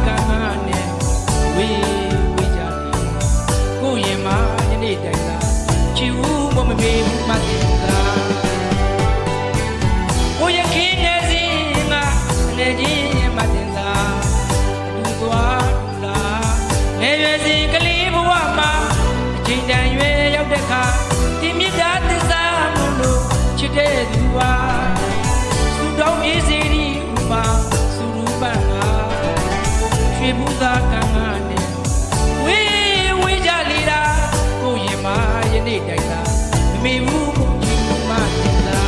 ကံနဲ့ဝေးကြတယ်ကိုရင်မယနေ့တိုင်သာချီဦးမမေဘူးမှတ်တယ်လားကိုရခင်နေစီငါနေချင်းမှတ်တယ်လားလူသွားလာငယ်ရွယ်စီကလေးဘဝမှာအချိန်တန်ရွယ်ရောက်တဲ့ခါဒီမြတ်တာသစ္စာမလို့ချစ်တဲ့သူပါသူတော်မြေစီရီဥပါသူရူပန်ကရွှေဘုသာကံနဲ့ဝေးကြလေတာကိုရင်မယနေ့တိုင်သာမမေဘူးကိုကြည့်မှတင်သာ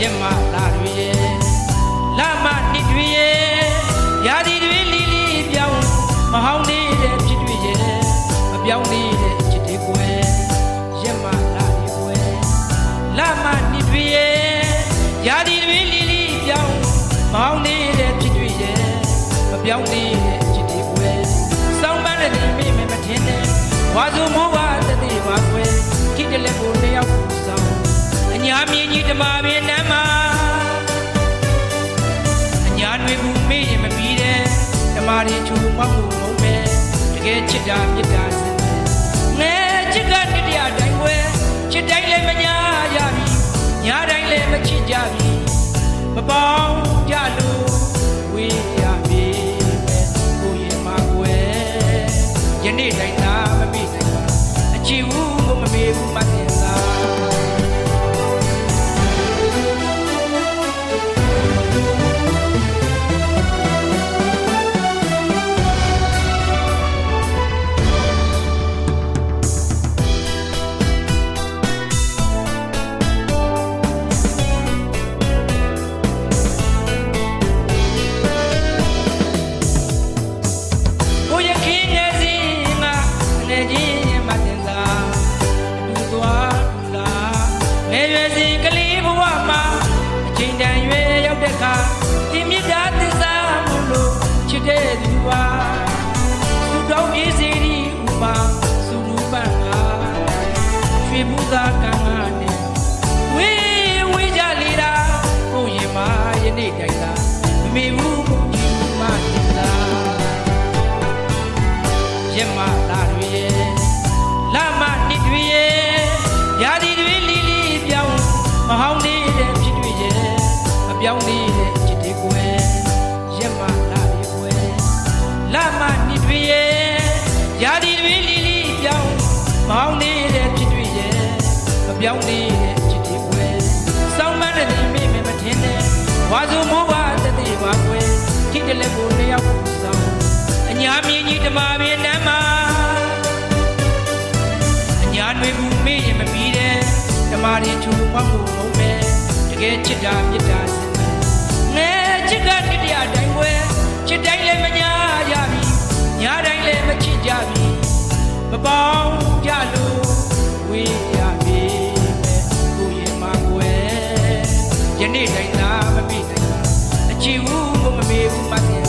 ရမလာတွေရဲ့လာမနှစ်တွေရဲ့ရာသီတွေလီလီပြောင်းမဟောင်းနေတဲ့ဖြစ်တွေရဲ့မပြောင်းနေတဲ့ချစ်တွေကိုရမလာတွေလာမနှစ်တွေရဲ့ရာသီတွေလီလီပြောင်းမဟောင်းနေတဲ့ဖြစ်တွေရဲ့မပြောင်းနေတဲ့ချစ်တွေကိုစောင်းပန်းတဲ့မိမမထင်နဲ့ဝါစုမိုးပါတတိပါခွဲခိတလက်ကိုတယောက်ကိုဆောင်အညာမြင့်ကြီးဓမ္မပင်နမ်းမှာအညာတွေဘူးမေးရင်မပြီးတဲ့ဓမ္မတွေချူမောက်ဖို့မုံပဲတကယ်ချစ်တာမြတ်တာစင်ငယ်ချစ်ကတတရားတိုင်းွယ်ချစ်တိုင်းလည်းမညာရပြီညာတိုင်းလည်းမချစ်ကြပြီမပေါင်းကြလို့ဝေးရပြီကိုရင်မကွယ်ယနေ့တိုင်းသာမမေ့နိုင်ပါအချီဘူးကိုမမေ့ဘူးမှတ်တင်သာဒီမြတ်တာသစ္စာမလို့ချစ်တဲ့သူပါသူတော်မြေစီရီဥပါသူရူပန်ကရွှေဘုသာကံနဲ့ဝေးကြလေတာကိုရင်မယနေ့တိုင်သာမမေဘူးကိုကြည့်မှတင်သာရမလာတွေရဲ့လာမနှစ်တွေရဲ့ရာသီတွေလီလီပြောင်းမဟောင်းနေတဲ့ဖြစ်တွေရဲ့မပြောင်းနေတဲ့ရမလာတွေလာမနှစ်တွေရဲ့ရာသီတွေလီလီပြောင်းမောင်းနေတဲ့ဖြစ်တွေရဲ့မပြောင်းနေတဲ့ချစ်တွေစောင်းမတဲ့မိမမထင်နဲ့ဝါစုမိုးပါတတိပါကွယ်ခိတလက်ကိုတယောက်ကိုဆောင်အညာမြင့်ကြီးဓမ္မပင်နမ်းမှာအညာတွေဘူးမေးရင်မပြီးတဲ့ဓမ္မတွေချူမောက်ဖို့မုံပဲတကယ်ချစ်တာမြတ်တာစင်ငယ်ချစ်ကတတရားတိုင်းွယ်ချစ်တိုင်းလည်းမညာရပြီညာတိုင်းလည်းမချစ်ကြပြီမပေါင်းကြလို့ဝေးရပြီကိုရင်မကွယ်ယနေ့တိုင်းသာမပြည့်နိုင်ပါအချီဘူးကိုမမေဘူးမှတ်